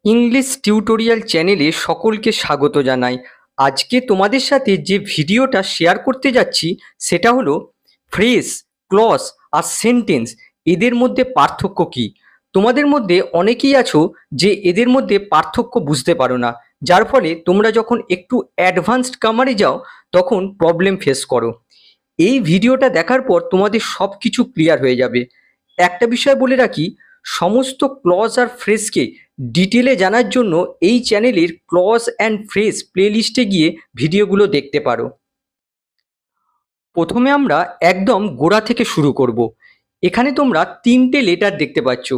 English tutorial চ্যানেলে সকলকে স্বাগত জানাই। আজকে তোমাদের সাথে যে ভিডিওটা শেয়ার করতে যাচ্ছি সেটা হলো ফ্রেজ, ক্লজ আর সেন্টেন্স, এদের মধ্যে পার্থক্য কি। তোমাদের মধ্যে অনেকেই আছো যে এদের মধ্যে পার্থক্য বুঝতে পারো না, যার ফলে তোমরা যখন একটু অ্যাডভান্সড গ্রামারে যাও তখন প্রবলেম ফেস করো। এই ভিডিওটা দেখার পর তোমাদের সব কিছু ক্লিয়ার হয়ে যাবে। একটা বিষয় বলে রাখি, সমস্ত ক্লজ আর ফ্রেজকে ডিটেলে জানার জন্য এই চ্যানেলের ক্লজ অ্যান্ড ফ্রেজ প্লেলিস্টে গিয়ে ভিডিওগুলো দেখতে পারো। প্রথমে আমরা একদম গোড়া থেকে শুরু করব। এখানে তোমরা তিনটে লেটার দেখতে পাচ্ছ,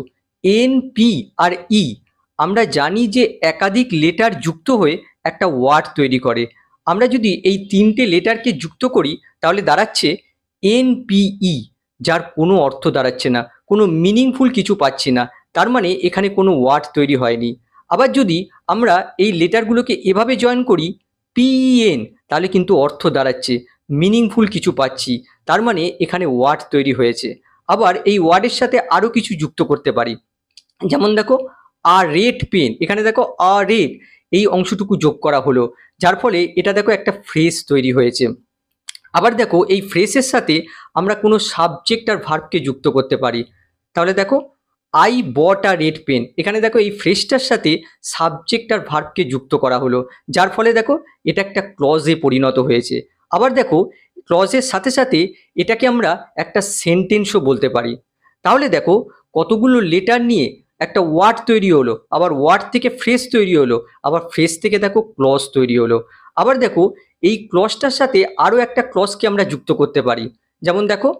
এন, পি আর ই। আমরা জানি যে একাধিক লেটার যুক্ত হয়ে একটা ওয়ার্ড তৈরি করে। আমরা যদি এই তিনটে লেটারকে যুক্ত করি তাহলে দাঁড়াচ্ছে এন পি ই, যার কোনো অর্থ দাঁড়াচ্ছে না, কোনো মিনিংফুল কিছু পাচ্ছি না। তার মানে এখানে কোনো ওয়ার্ড তৈরি হয়নি। আবার যদি আমরা এই লেটারগুলোকে এভাবে জয়েন করি পিএন, তাহলে কিন্তু অর্থ দাঁড়াচ্ছে, মিনিংফুল কিছু পাচ্ছি, তার মানে এখানে ওয়ার্ড তৈরি হয়েছে। আবার এই ওয়ার্ডের সাথে আরও কিছু যুক্ত করতে পারি, যেমন দেখো আ রেড পেন, এখানে দেখো আ রেড, এই অংশটুকু যোগ করা হলো, যার ফলে এটা দেখো একটা ফ্রেজ তৈরি হয়েছে। আবার দেখো এই ফ্রেজের সাথে আমরা কোনো সাবজেক্ট আর ভার্বকে যুক্ত করতে পারি। তাহলে দেখো I bought a red pen, এখানে দেখো এই ফ্রেজটার সাথে সাবজেক্ট আর ভার্বকে যুক্ত করা হলো, যার ফলে দেখো এটা একটা ক্লজে পরিণত হয়েছে। আবার দেখো ক্লজের সাথে সাথে এটাকে আমরা একটা সেন্টেন্সও বলতে পারি। তাহলে দেখো কতগুলো লেটার নিয়ে একটা ওয়ার্ড তৈরি হলো, আবার ওয়ার্ড থেকে ফ্রেজ তৈরি হলো, আবার ফ্রেজ থেকে দেখো ক্লজ তৈরি হলো। আবার দেখো এই ক্লজটার সাথে আরও একটা ক্লজকে আমরা যুক্ত করতে পারি, যেমন দেখো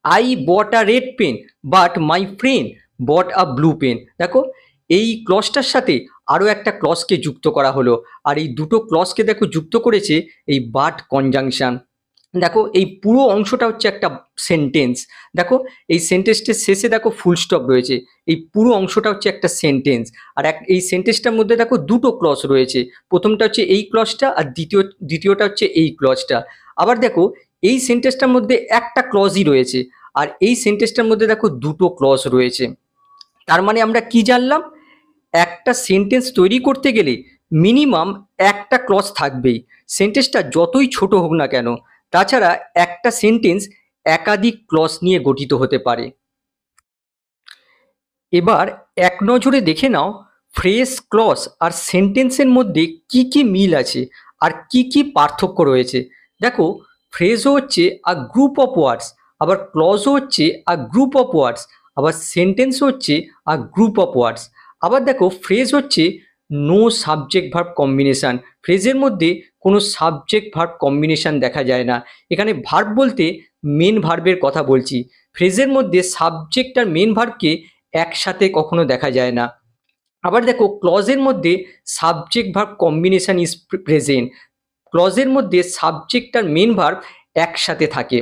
I bought a red pen but my friend bought a blue pen. দেখো এই ক্লজটার সাথে আরও একটা ক্লজকে যুক্ত করা হলো, আর এই দুটো ক্লজকে দেখো যুক্ত করেছে এই বাট কনজাংশন। দেখো এই পুরো অংশটা হচ্ছে একটা সেন্টেন্স। দেখো এই সেন্টেন্সটার শেষে দেখো ফুল স্টপ রয়েছে, এই পুরো অংশটা হচ্ছে একটা সেন্টেন্স। আর এই সেন্টেন্সটার মধ্যে দেখো দুটো ক্লজ রয়েছে, প্রথমটা হচ্ছে এই ক্লজটা আর দ্বিতীয়টা হচ্ছে এই ক্লজটা। আবার দেখো এই সেন্টেন্সটার মধ্যে একটা ক্লজই রয়েছে, আর এই সেন্টেন্সটার মধ্যে দেখো দুটো ক্লজ রয়েছে। তার মানে আমরা কি জানলাম, একটা সেন্টেন্স তৈরি করতে গেলে মিনিমাম একটা ক্লজ থাকবেই, সেন্টেন্সটা যতই ছোট হোক না কেন। তাছাড়া একটা সেন্টেন্স একাধিক ক্লজ নিয়ে গঠিত হতে পারে। এবার এক নজরে দেখে নাও ফ্রেজ, ক্লজ আর সেন্টেন্সের মধ্যে কি কি মিল আছে আর কি কি পার্থক্য রয়েছে। দেখো ফ্রেজও হচ্ছে আ গ্রুপ অফ ওয়ার্ডস, আবার ক্লজও হচ্ছে আ গ্রুপ অফ ওয়ার্ডস, আবার সেন্টেন্সও হচ্ছে আ গ্রুপ অফ ওয়ার্ডস। আবার দেখো ফ্রেজ হচ্ছে নো সাবজেক্ট ভার্ব কম্বিনেশান, ফ্রেজের মধ্যে কোনো সাবজেক্ট ভার্ব কম্বিনেশান দেখা যায় না। এখানে ভার্ব বলতে মেন ভার্বের কথা বলছি, ফ্রেজের মধ্যে সাবজেক্ট আর মেন ভার্বকে একসাথে কখনো দেখা যায় না। আবার দেখো ক্লজের মধ্যে subject verb combination is present, ক্লজের মধ্যে সাবজেক্ট আর মেন ভার্ব একসাথে থাকে।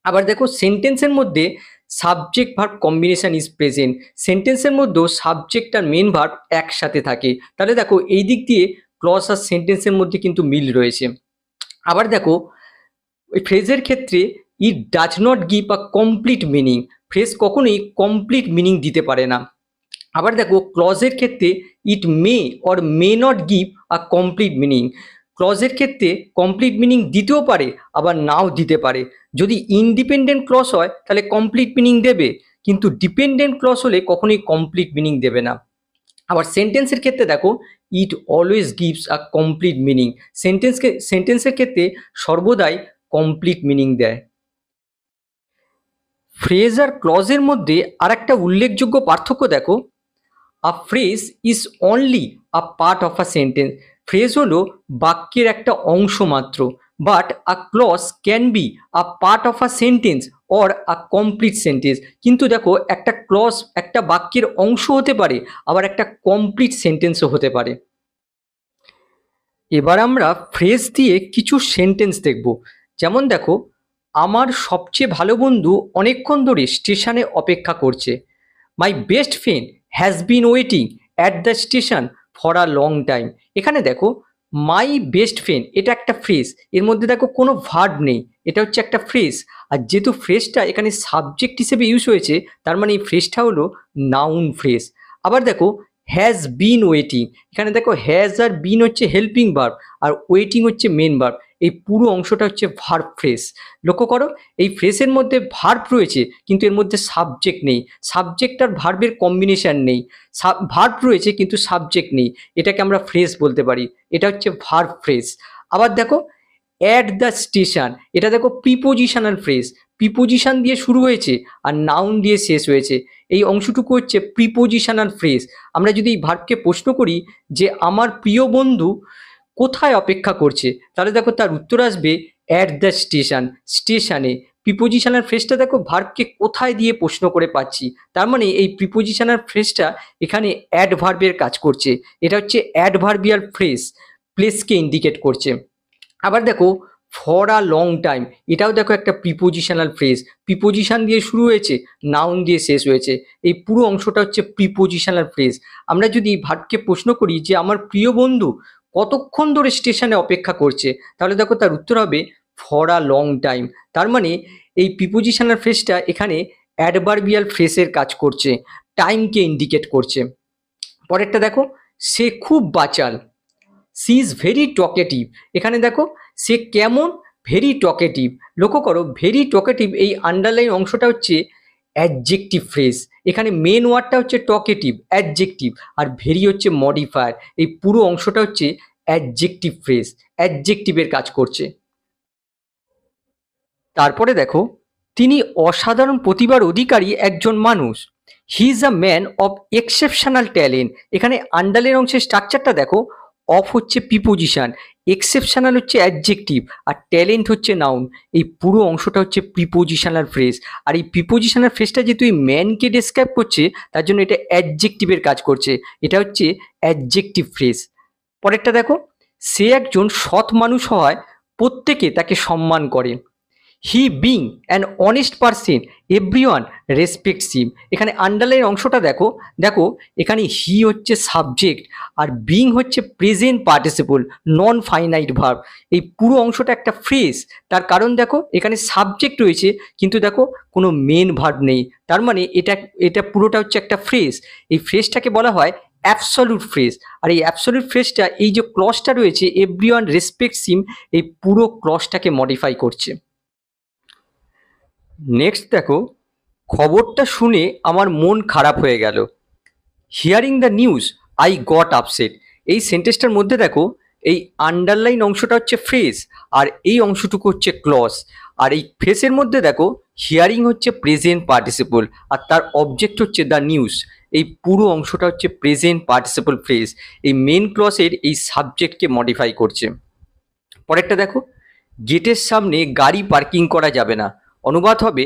আবার দেখো সেন্টেন্সের মধ্যে subject verb combination is present, সেন্টেন্সের মধ্যেও সাবজেক্ট আর মেন ভার্ব একসাথে থাকে। তাহলে দেখো এই দিক দিয়ে ক্লজ আর সেন্টেন্সের মধ্যে কিন্তু মিল রয়েছে। আবার দেখো ওই ফ্রেজের ক্ষেত্রে it does not give a complete meaning, phrase কখনোই কমপ্লিট মিনিং দিতে পারে না। আবার দেখো ক্লজের ক্ষেত্রে it may or may not give a complete meaning, ক্লজের ক্ষেত্রে কমপ্লিট মিনিং দিতেও পারে আবার নাও দিতে পারে। যদি ইনডিপেন্ডেন্ট ক্লজ হয় তাহলে কমপ্লিট মিনিং দেবে, কিন্তু ডিপেন্ডেন্ট ক্লজ হলে কখনোই কমপ্লিট মিনিং দেবে না। আবার সেন্টেন্সের ক্ষেত্রে দেখো it always gives a complete meaning, সেন্টেন্সের ক্ষেত্রে সর্বদাই কমপ্লিট মিনিং দেয়। ফ্রেজ আর ক্লজের মধ্যে আর একটা উল্লেখযোগ্য পার্থক্য দেখো, a phrase is only a part of a sentence, phrase হলো বাক্যের একটা অংশ মাত্র, but a clause can be a part of a sentence or a complete sentence. কিন্তু দেখো একটা ক্লজ একটা বাক্যের অংশ হতে পারে, আবার একটা কমপ্লিট সেন্টেন্সও হতে পারে। এবার আমরা ফ্রেজ দিয়ে কিছু সেন্টেন্স দেখব, যেমন দেখো আমার সবচেয়ে ভালো বন্ধু অনেকক্ষণ ধরে স্টেশনে অপেক্ষা করছে, my best friend has been waiting at the station for a long time. এখানে দেখো মাই বেস্ট ফ্রেন্ড এটা একটা ফ্রেজ, এর মধ্যে দেখো কোনো ভার্ব নেই, এটা হচ্ছে একটা ফ্রেজ। আর যেহেতু ফ্রেজটা এখানে সাবজেক্ট হিসেবে ইউজ হয়েছে, তার মানে এই ফ্রেজটা হলো নাউন ফ্রেজ। আবার দেখো হ্যাজ বিন ওয়েটিং। এখানে দেখো হ্যাজ আর বিন হচ্ছে হেল্পিং ভার্ব আর ওয়েটিং হচ্ছে মেন ভার্ব। এই পুরো অংশটা হচ্ছে ভার্ব ফ্রেজ। লক্ষ্য করো এই ফ্রেজের মধ্যে ভার্ব রয়েছে কিন্তু এর মধ্যে সাবজেক্ট নেই, সাবজেক্ট আর ভার্বের কম্বিনেশন নেই। ভার্ব রয়েছে কিন্তু সাবজেক্ট নেই, এটাকে আমরা ফ্রেজ বলতে পারি। এটা হচ্ছে ভার্ব ফ্রেজ। আবার দেখো অ্যাট দ্য স্টেশন, এটা দেখো প্রিপোজিশনাল ফ্রেজ, প্রিপোজিশন দিয়ে শুরু হয়েছে আর নাউন দিয়ে শেষ হয়েছে। এই অংশটুকু হচ্ছে প্রিপোজিশনাল ফ্রেজ। আমরা যদি এই ভার্বকে প্রশ্ন করি যে আমার প্রিয় বন্ধু কোথায় অপেক্ষা করছে, তাহলে দেখো তার উত্তর আসবে অ্যাট দ্য স্টেশন, স্টেশনে। প্রিপোজিশনাল ফ্রেজটা দেখো ভার্বকে কোথায় দিয়ে প্রশ্ন করে পাচ্ছি, তার মানে এই প্রিপোজিশনাল ফ্রেজটা এখানে অ্যাডভার্বের কাজ করছে। এটা হচ্ছে অ্যাডভার্বিয়াল ফ্রেজ, প্লেসকে ইন্ডিকেট করছে। আবার দেখো ফর আ লং টাইম, এটাও দেখো একটা প্রিপোজিশনাল ফ্রেজ, প্রিপোজিশন দিয়ে শুরু হয়েছে নাউন দিয়ে শেষ হয়েছে। এই পুরো অংশটা হচ্ছে প্রিপোজিশনাল ফ্রেজ। আমরা যদি ভার্বকে প্রশ্ন করি যে আমার প্রিয় বন্ধু কতক্ষণ ধরে স্টেশনে অপেক্ষা করছে, তাহলে দেখো তার উত্তর হবে ফর আ লং টাইম। তার মানে এই প্রিপোজিশনাল ফ্রেজটা এখানে অ্যাডভার্বিয়াল ফ্রেজের কাজ করছে, টাইমকে ইন্ডিকেট করছে। পরেরটা দেখো সে খুব বাচাল, সি ইজ ভেরি টকেটিভ। এখানে দেখো সে কেমন, ভেরি টকেটিভ। লক্ষ্য করো ভেরি টকেটিভ, এই আন্ডারলাইন অংশটা হচ্ছে অ্যাডজেক্টিভ ফ্রেজ। এখানে মেন ওয়ার্ডটা হচ্ছে টকেটিভ, অ্যাডজেক্টিভ, আর ভেরি হচ্ছে মডিফায়ার। এই পুরো অংশটা হচ্ছে অ্যাডজেক্টিভ ফ্রেজ, অ্যাডজেক্টিভের কাজ করছে। তারপরে দেখো তিনি অসাধারণ প্রতিভার অধিকারী একজন মানুষ, he is a man of exceptional talent. এখানে আন্ডারলাইন অংশের স্ট্রাকচারটা দেখো, অফ হচ্ছে প্রিপোজিশন, এক্সেপশনাল হচ্ছে অ্যাডজেক্টিভ, আর ট্যালেন্ট হচ্ছে নাউন। এই পুরো অংশটা হচ্ছে প্রিপোজিশনাল ফ্রেজ। আর এই প্রিপোজিশনাল ফ্রেজটা যেহেতু এই ম্যানকে ডেসক্রাইব করছে, তার জন্য এটা অ্যাডজেক্টিভের কাজ করছে। এটা হচ্ছে অ্যাডজেক্টিভ ফ্রেজ। পরেরটা দেখো সে একজন সৎ মানুষ হওয়ায় প্রত্যেকে তাকে সম্মান করে, he being an honest person everyone respects him. এখানে আন্ডারলাইন অংশটা দেখো, দেখো এখানে হি হচ্ছে সাবজেক্ট আর বিং হচ্ছে present participle non finite verb. এই পুরো অংশটা একটা ফ্রেজ, তার কারণ দেখো এখানে সাবজেক্ট রয়েছে কিন্তু দেখো কোনো মেন ভার্ব নেই। তার মানে এটা এটা পুরোটা হচ্ছে একটা ফ্রেজ। এই ফ্রেজটাকে বলা হয় অ্যাবসলিউট ফ্রেজ। আর এই অ্যাবসলিউট ফ্রেজটা এই যে ক্লজটা রয়েছে এভরিওয়ান রেসপেক্টস হিম, এই পুরো ক্লজটাকে মডিফাই করছে। নেক্সট দেখো খবরটা শুনে আমার মন খারাপ হয়ে গেল, hearing the news I got upset. এই সেন্টেন্সটার মধ্যে দেখো এই আন্ডারলাইন অংশটা হচ্ছে ফ্রেজ আর এই অংশটুকু হচ্ছে ক্লজ। আর এই ফ্রেজের মধ্যে দেখো হিয়ারিং হচ্ছে প্রেজেন্ট পার্টিসিপল আর তার অবজেক্ট হচ্ছে দ্য নিউজ। এই পুরো অংশটা হচ্ছে প্রেজেন্ট পার্টিসিপল ফ্রেজ, এই মেন ক্লজের এই সাবজেক্টকে মডিফাই করছে। পরেরটা দেখো গেটের সামনে গাড়ি পার্কিং করা যাবে না, অনুবাদ হবে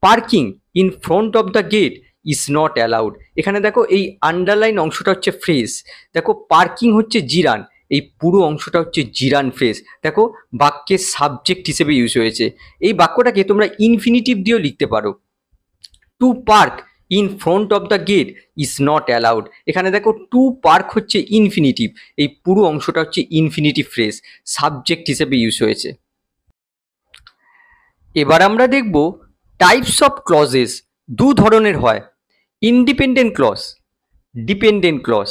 parking in front of the gate is not allowed. এখানে দেখো এই আন্ডারলাইন অংশটা হচ্ছে ফ্রেজ, দেখো পার্কিং হচ্ছে জিরান, এই পুরো অংশটা হচ্ছে জিরান ফ্রেজ। দেখো বাক্যের সাবজেক্ট হিসেবে ইউজ হয়েছে। এই বাক্যটাকে তোমরা ইনফিনিটিভ দিয়েও লিখতে পারো, to park in front of the gate is not allowed. এখানে দেখো টু পার্ক হচ্ছে ইনফিনিটিভ, এই পুরো অংশটা হচ্ছে ইনফিনিটিভ ফ্রেজ, সাবজেক্ট হিসেবে ইউজ হয়েছে। এবার আমরা দেখব টাইপস অফ ক্লজেস। দু ধরনের হয়, ইন্ডিপেন্ডেন্ট ক্লজ, ডিপেন্ডেন্ট ক্লজ।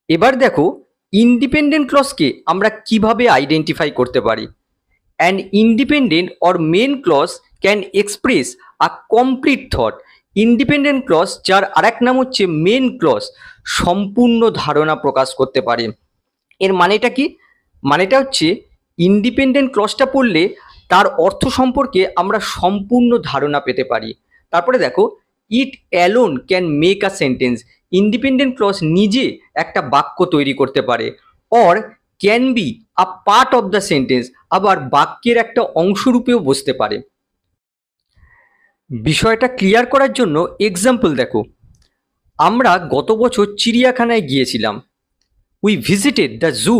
এবার দেখো ইন্ডিপেন্ডেন্ট ক্লজকে আমরা কিভাবে আইডেন্টিফাই করতে পারি। An independent or main clause can express a complete thought. Independent clause যার আরেক নাম হচ্ছে মেন ক্লজ, সম্পূর্ণ ধারণা প্রকাশ করতে পারে। এর মানেটা কি? মানেটা হচ্ছে ইন্ডিপেন্ডেন্ট ক্লজটা পড়লে তার অর্থ সম্পর্কে আমরা সম্পূর্ণ ধারণা পেতে পারি। তারপরে দেখো it alone can make a sentence. Independent clause নিজে একটা বাক্য তৈরি করতে পারে। Or can be a part of the sentence, আবার বাক্যের একটা অংশরূপেও বসতে পারে। বিষয়টা ক্লিয়ার করার জন্য এক্সাম্পল দেখো, আমরা গত বছর চিড়িয়াখানায় গিয়েছিলাম, we visited the zoo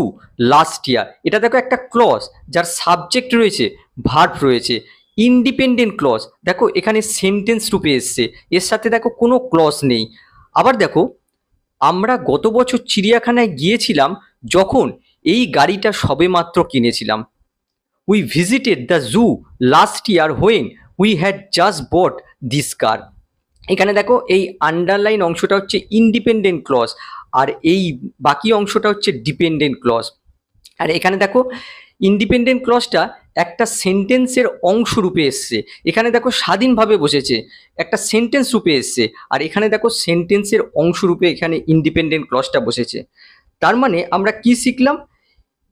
last year. এটা দেখো একটা ক্লজ যার সাবজেক্ট রয়েছে, ভার্ব রয়েছে, ইন্ডিপেন্ডেন্ট ক্লজ। দেখো এখানে সেন্টেন্স রূপে এসছে, এর সাথে দেখো কোনো ক্লজ নেই। আবার দেখো আমরা গত বছর চিড়িয়াখানায় গিয়েছিলাম যখন এই গাড়িটা সবেমাত্র কিনেছিলাম, we visited the zoo last year when we had just bought this car. এখানে দেখো এই আন্ডারলাইন অংশটা হচ্ছে ইন্ডিপেন্ডেন্ট ক্লজ, আর এই বাকি অংশটা হচ্ছে ডিপেন্ডেন্ট ক্লজ। আর এখানে দেখো ইন্ডিপেন্ডেন্ট ক্লজটা একটা সেন্টেন্সের অংশ রূপে এসছে, এখানে দেখো স্বাধীনভাবে বসেছে, একটা সেন্টেন্স রূপে এসছে, আর এখানে দেখো সেন্টেন্সের অংশ রূপে এখানে ইন্ডিপেন্ডেন্ট ক্লজটা বসেছে। তার মানে আমরা কি শিখলাম?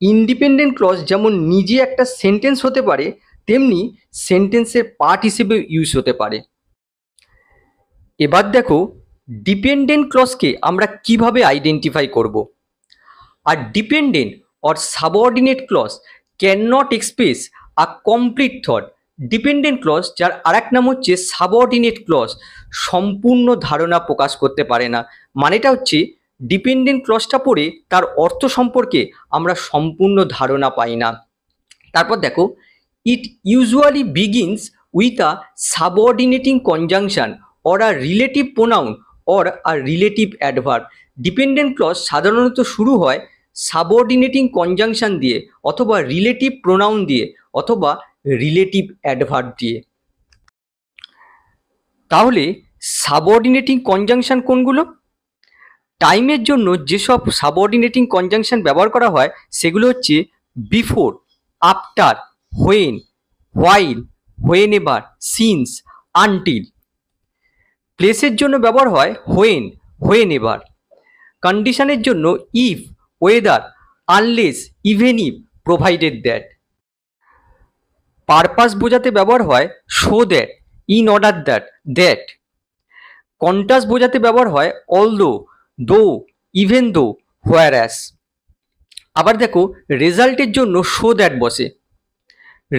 ইন্ডিপেন্ডেন্ট ক্লজ যেমন নিজে একটা সেন্টেন্স হতে পারে, তেমনি সেন্টেন্সের পার্ট হিসেবে ইউজ হতে পারে। এবার দেখো ডিপেন্ডেন্ট ক্লজকে আমরা কিভাবে আইডেন্টিফাই করব। আর dependent or subordinate clause can not express a complete thought. Dependent clause, যার আরেক নাম হচ্ছে সাবঅর্ডিনেট ক্লজ, সম্পূর্ণ ধারণা প্রকাশ করতে পারে না। মানেটা হচ্ছে ডিপেন্ডেন্ট ক্লজটা পড়ে তার অর্থ সম্পর্কে আমরা সম্পূর্ণ ধারণা পাই না। তারপর দেখো it usually begins with a subordinating conjunction or a relative pronoun or a relative adverb. Dependent clause সাধারণত শুরু হয় সাবঅর্ডিনেটিং কনজাংশন দিয়ে, অথবা রিলেটিভ প্রোনাউন দিয়ে, অথবা রিলেটিভ অ্যাডভার্ব দিয়ে। তাহলে সাবঅর্ডিনেটিং কনজাংশন কোনগুলো? টাইমের জন্য যেসব সাবঅর্ডিনেটিং কনজাংশন ব্যবহার করা হয় সেগুলো হচ্ছে before, after, when, while, when ever, since, until. প্লেসের জন্য ব্যবহার হয় হোয়েন, হোয়েন এভার। কন্ডিশনের জন্য if, weather, unless, even if, provided that. Purpose বোঝাতে ব্যবহার হয় so that, in order that, that. Contrast বোঝাতে ব্যবহার হয় অলদো, দো, ইভেন দো, হোয়ারঅ্যাজ। আবার দেখো রেজাল্টের জন্য সো দ্যাট বসে।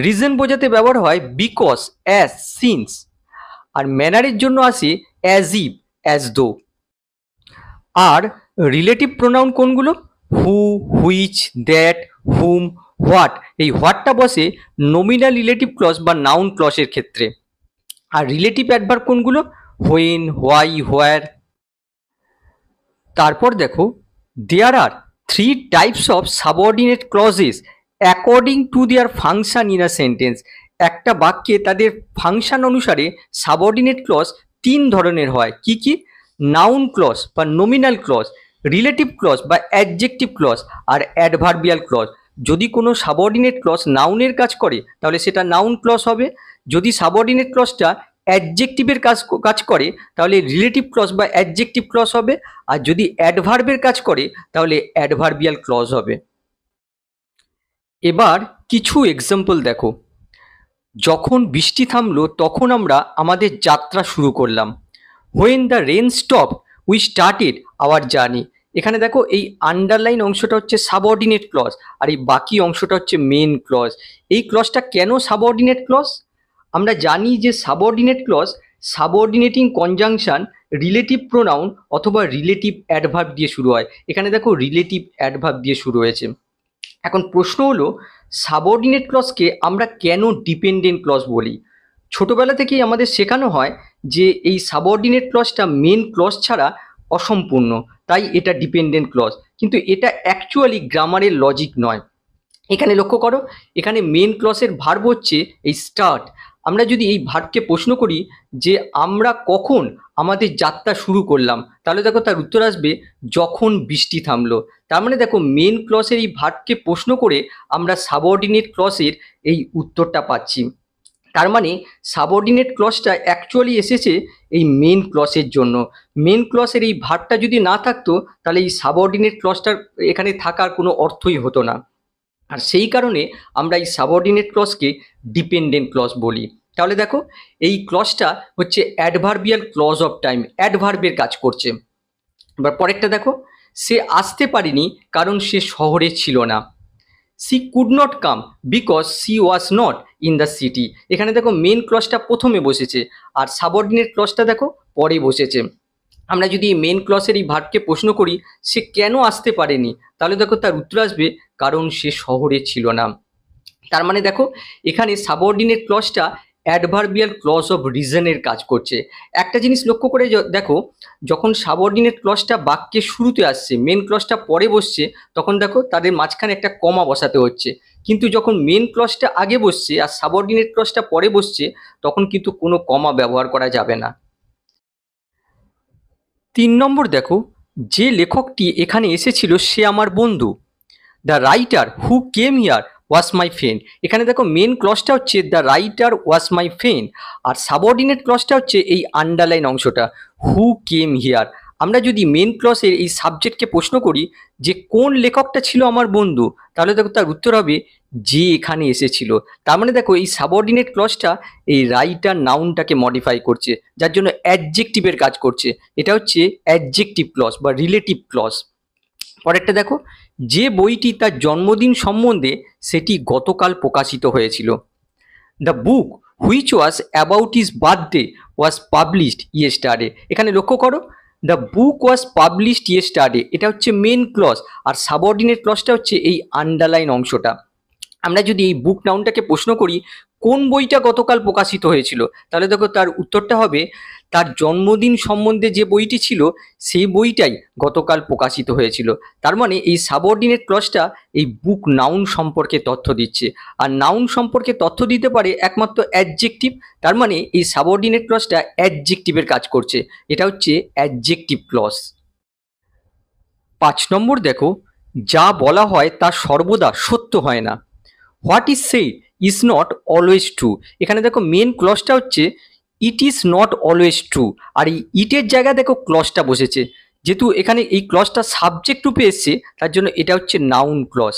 রিজন বোঝাতে ব্যবহার হয় বিকজ, অ্যাজ, সিন্স। আর ম্যানারের জন্য আসে as if, as though. R relative pronoun কোনগুলো? হু, হুইচ, দ্যাট, হুম, হোয়াট। এই হোয়াটটা বসে নমিনাল রিলেটিভ ক্লজ বা নাউন ক্লজের ক্ষেত্রে। আর রিলেটিভ অ্যাডভার্ব কোনগুলো? হোয়েন, হোয়াই, হোয়ার। তারপর দেখো দেয়ার আর 3 types of subordinate clauses according to their function in a sentence. একটা বাক্যে তাদের ফাংশন অনুসারে সাবঅর্ডিনেট ক্লজ 3 ধরনের হয়। কি কি? নাউন ক্লজ বা নমিনাল ক্লজ, রিলেটিভ ক্লজ বা অ্যাডজেক্টিভ ক্লজ, আর অ্যাডভার্বিয়াল ক্লজ। যদি কোনো সাবঅর্ডিনেট ক্লজ নাউনের কাজ করে তাহলে সেটা নাউন ক্লজ হবে। যদি সাবঅর্ডিনেট ক্লজটা অ্যাডজেক্টিভের কাজ করে তাহলে রিলেটিভ ক্লজ বা অ্যাডজেক্টিভ ক্লজ হবে। আর যদি অ্যাডভার্বের কাজ করে তাহলে অ্যাডভার্বিয়াল ক্লজ হবে। এবার কিছু এক্সাম্পল দেখো। যখন বৃষ্টি থামলো তখন আমরা আমাদের যাত্রা শুরু করলাম। When the rain stop we started our journey. এখানে দেখো এই আন্ডারলাইন অংশটা হচ্ছে সাবঅর্ডিনেট ক্লজ, আর এই বাকি অংশটা হচ্ছে মেন ক্লজ। এই ক্লজটা কেন সাবঅর্ডিনেট ক্লজ? আমরা জানি যে subordinate clause subordinating conjunction, relative pronoun অথবা রিলেটিভ অ্যাডভার্ব দিয়ে শুরু হয়। এখানে দেখো রিলেটিভ অ্যাডভার্ব দিয়ে শুরু হয়েছে। এখন প্রশ্ন হলো সাবঅর্ডিনেট ক্লজকে আমরা কেন ডিপেন্ডেন্ট ক্লজ বলি? ছোটবেলা থেকেই আমাদের শেখানো হয় যে এই সাবঅর্ডিনেট ক্লজটা মেন ক্লজ ছাড়া অসম্পূর্ণ, তাই এটা ডিপেন্ডেন্ট ক্লজ। কিন্তু এটা অ্যাকচুয়ালি গ্রামারের লজিক নয়। এখানে লক্ষ্য করো, এখানে মেন ক্লজের ভার্ব হচ্ছে এই স্টার্ট। আমরা যদি এই ভার্বকে প্রশ্ন করি যে আমরা কখন আমাদের যাত্রা শুরু করলাম, তাহলে দেখো তার উত্তর আসবে যখন বৃষ্টি থামলো। তার মানে দেখো মেন ক্লজের এই ভার্বকে প্রশ্ন করে আমরা সাবঅর্ডিনেট ক্লজের এই উত্তরটা পাচ্ছি। তার মানে সাবঅর্ডিনেট ক্লজটা অ্যাকচুয়ালি এসেছে এই মেন ক্লজের জন্য। মেন ক্লজের এই ভার্বটা যদি না থাকতো তাহলে এই সাবঅর্ডিনেট ক্লজটার এখানে থাকার কোনো অর্থই হতো না। আর সেই কারণে আমরা এই সাবঅর্ডিনেট ক্লজকে ডিপেন্ডেন্ট ক্লজ বলি। তাহলে দেখো এই ক্লজটা হচ্ছে অ্যাডভার্বিয়াল ক্লজ অফ টাইম, অ্যাডভার্বের কাজ করছে। এবার পরেরটা দেখো, সে আসতে পারেনি কারণ সে শহরে ছিল না। She could not come because she was not in the city. এখানে দেখো মেন ক্লজটা প্রথমে বসেছে আর সাবঅর্ডিনেট ক্লজটা দেখো পরে বসেছে। আমরা যদি মেন ক্লজের এই ভার্বকে প্রশ্ন করি সে কেন আসতে পারেনি, তাহলে দেখো তার উত্তর আসবে কারণ সে শহরে ছিল না। তার মানে দেখো এখানে সাবঅর্ডিনেট ক্লজটা অ্যাডভার্বিয়াল ক্লজ অফ রিজনের কাজ করছে। একটা জিনিস লক্ষ্য করে দেখো, যখন সাবঅর্ডিনেট ক্লজটা বাক্যের শুরুতে আসছে, মেন ক্লজটা পরে বসছে, তখন দেখো তাদের মাঝখানে একটা কমা বসাতে হচ্ছে। কিন্তু যখন মেন ক্লজটা আগে বসছে আর সাবঅর্ডিনেট ক্লজটা পরে বসছে তখন কিন্তু কোনো কমা ব্যবহার করা যাবে না। 3 নম্বর দেখো, যে লেখকটি এখানে এসেছিল সে আমার বন্ধু। The writer who came here was my friend. এখানে দেখো মেন ক্লজটা হচ্ছে the writer was my friend, আর সাবঅর্ডিনেট ক্লজটা হচ্ছে এই আন্ডারলাইন অংশটা হু কেম হিয়ার। আমরা যদি মেন ক্লজের এই সাবজেক্টকে প্রশ্ন করি যে কোন লেখকটা ছিল আমার বন্ধু, তাহলে দেখো তার উত্তর হবে যে এখানে এসেছিল। তার মানে দেখো এই সাবঅর্ডিনেট ক্লজটা এই রাইটার নাউনটাকে মডিফাই করছে, যার জন্য অ্যাডজেক্টিভের কাজ করছে। এটা হচ্ছে অ্যাডজেক্টিভ ক্লজ বা রিলেটিভ ক্লজ। পরেরটা দেখো, যে বইটি তার জন্মদিন সম্বন্ধে সেটি গতকাল প্রকাশিত হয়েছিল। The book which was about his birthday was published yesterday. এখানে লক্ষ্য করো, the book was published yesterday, এটা হচ্ছে মেন ক্লজ, আর সাবঅর্ডিনেট ক্লজটা হচ্ছে এই আন্ডারলাইন অংশটা। আমরা যদি এই বুক নাউনটাকে প্রশ্ন করি কোন বইটা গতকাল প্রকাশিত হয়েছিল, তাহলে দেখো তার উত্তরটা হবে তার জন্মদিন সম্বন্ধে যে বইটি ছিল সেই বইটাই গতকাল প্রকাশিত হয়েছিল। তার মানে এই সাবঅর্ডিনেট ক্লজটা এই বুক নাউন সম্পর্কে তথ্য দিচ্ছে, আর নাউন সম্পর্কে তথ্য দিতে পারে একমাত্র অ্যাডজেক্টিভ। তার মানে এই সাবঅর্ডিনেট ক্লজটা অ্যাডজেক্টিভের কাজ করছে, এটা হচ্ছে অ্যাডজেক্টিভ ক্লজ। 5 নম্বর দেখো, যা বলা হয় তা সর্বদা সত্য হয় না। What is said is not always true. এখানে দেখো মেন ক্লজটা হচ্ছে it is not always true, আর এই ইটের জায়গায় দেখো ক্লজটা বসেছে। যেহেতু এখানে এই ক্লজটা সাবজেক্ট রূপে এসছে, তার জন্য এটা হচ্ছে নাউন ক্লজ।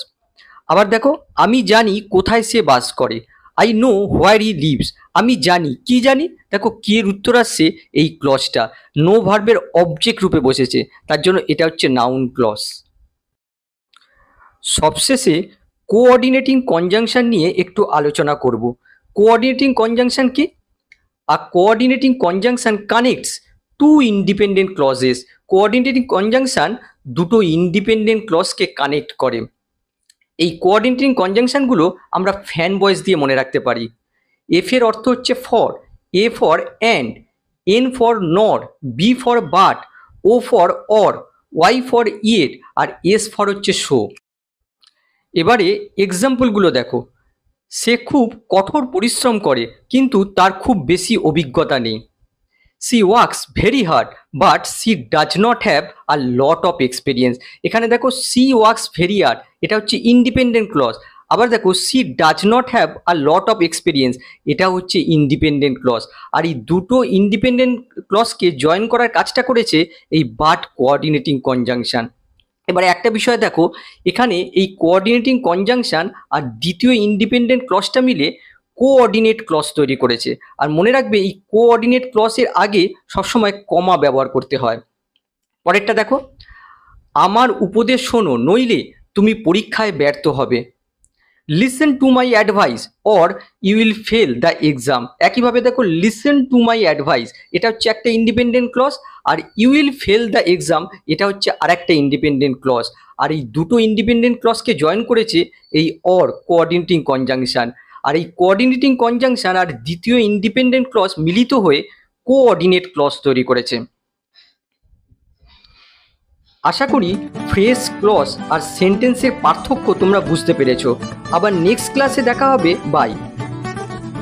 আবার দেখো, আমি জানি কোথায় সে বাস করে। I know where he lives. আমি জানি, কি জানি, দেখো কি এর উত্তর আসছে এই ক্লজটা নো ভার্বের অবজেক্ট রূপে বসেছে, তার জন্য এটা হচ্ছে নাউন ক্লজ। সবশেষে কোঅর্ডিনেটিং কনজাংশন নিয়ে একটু আলোচনা করব। কোঅর্ডিনেটিং কনজাংশন কি? A coordinating conjunction connects two independent clauses. Coordinating conjunction দুটো ইন্ডিপেন্ডেন্ট ক্লজকে কানেক্ট করে। এই কোঅর্ডিনেটিং কনজাংশনগুলো আমরা ফ্যান ভয়েস দিয়ে মনে রাখতে পারি। এফ এর অর্থ হচ্ছে for, A for and, N for nor, B for but, O for or, Y for yet, আর এস ফর হচ্ছে শো। এবারে এক্সাম্পলগুলো দেখো। সে খুব কঠোর পরিশ্রম করে কিন্তু তার খুব বেশি অভিজ্ঞতা নেই। She works very hard but she does not have a lot of experience. এখানে দেখো সি ওয়ার্কস ভেরি হার্ড, এটা হচ্ছে ইন্ডিপেন্ডেন্ট ক্লজ। আবার দেখো she does not have a lot of experience, এটা হচ্ছে ইন্ডিপেন্ডেন্ট ক্লজ। আর এই দুটো ইন্ডিপেন্ডেন্ট ক্লজকে জয়েন করার কাজটা করেছে এই বাট কোঅর্ডিনেটিং কনজাংশন। এবারে একটা বিষয় দেখো, এখানে এই কোঅর্ডিনেটিং কনজাংশন আর দ্বিতীয় ইন্ডিপেন্ডেন্ট ক্লজটা মিলে কোঅর্ডিনেট ক্লজ তৈরি করেছে। আর মনে রাখবে এই কোঅর্ডিনেট ক্লজের আগে সবসময় কমা ব্যবহার করতে হয়। পরেরটা দেখো, আমার উপদেশ শোনো নইলে তুমি পরীক্ষায় ব্যর্থ হবে। Listen to my advice or you will fail the exam. একইভাবে দেখো লিসেন টু মাই অ্যাডভাইস, এটা হচ্ছে একটা ইন্ডিপেন্ডেন্ট ক্লজ, আর you will fail the exam এটা হচ্ছে আরেকটা ইন্ডিপেন্ডেন্ট ক্লজ। আর এই দুটো ইন্ডিপেন্ডেন্ট ক্লজকে জয়েন করেছে এই অর কোঅর্ডিনেটিং কনজাংশন। আর এই কোঅর্ডিনেটিং কনজাংশন আর দ্বিতীয় ইন্ডিপেন্ডেন্ট ক্লজ মিলিত হয়ে কোঅর্ডিনেট ক্লজ তৈরি করেছে। আশা করি ফ্রেজ, ক্লজ আর সেন্টেন্সের পার্থক্য তোমরা বুঝতে পেরেছো। আবার নেক্সট ক্লাসে দেখা হবে। বাই।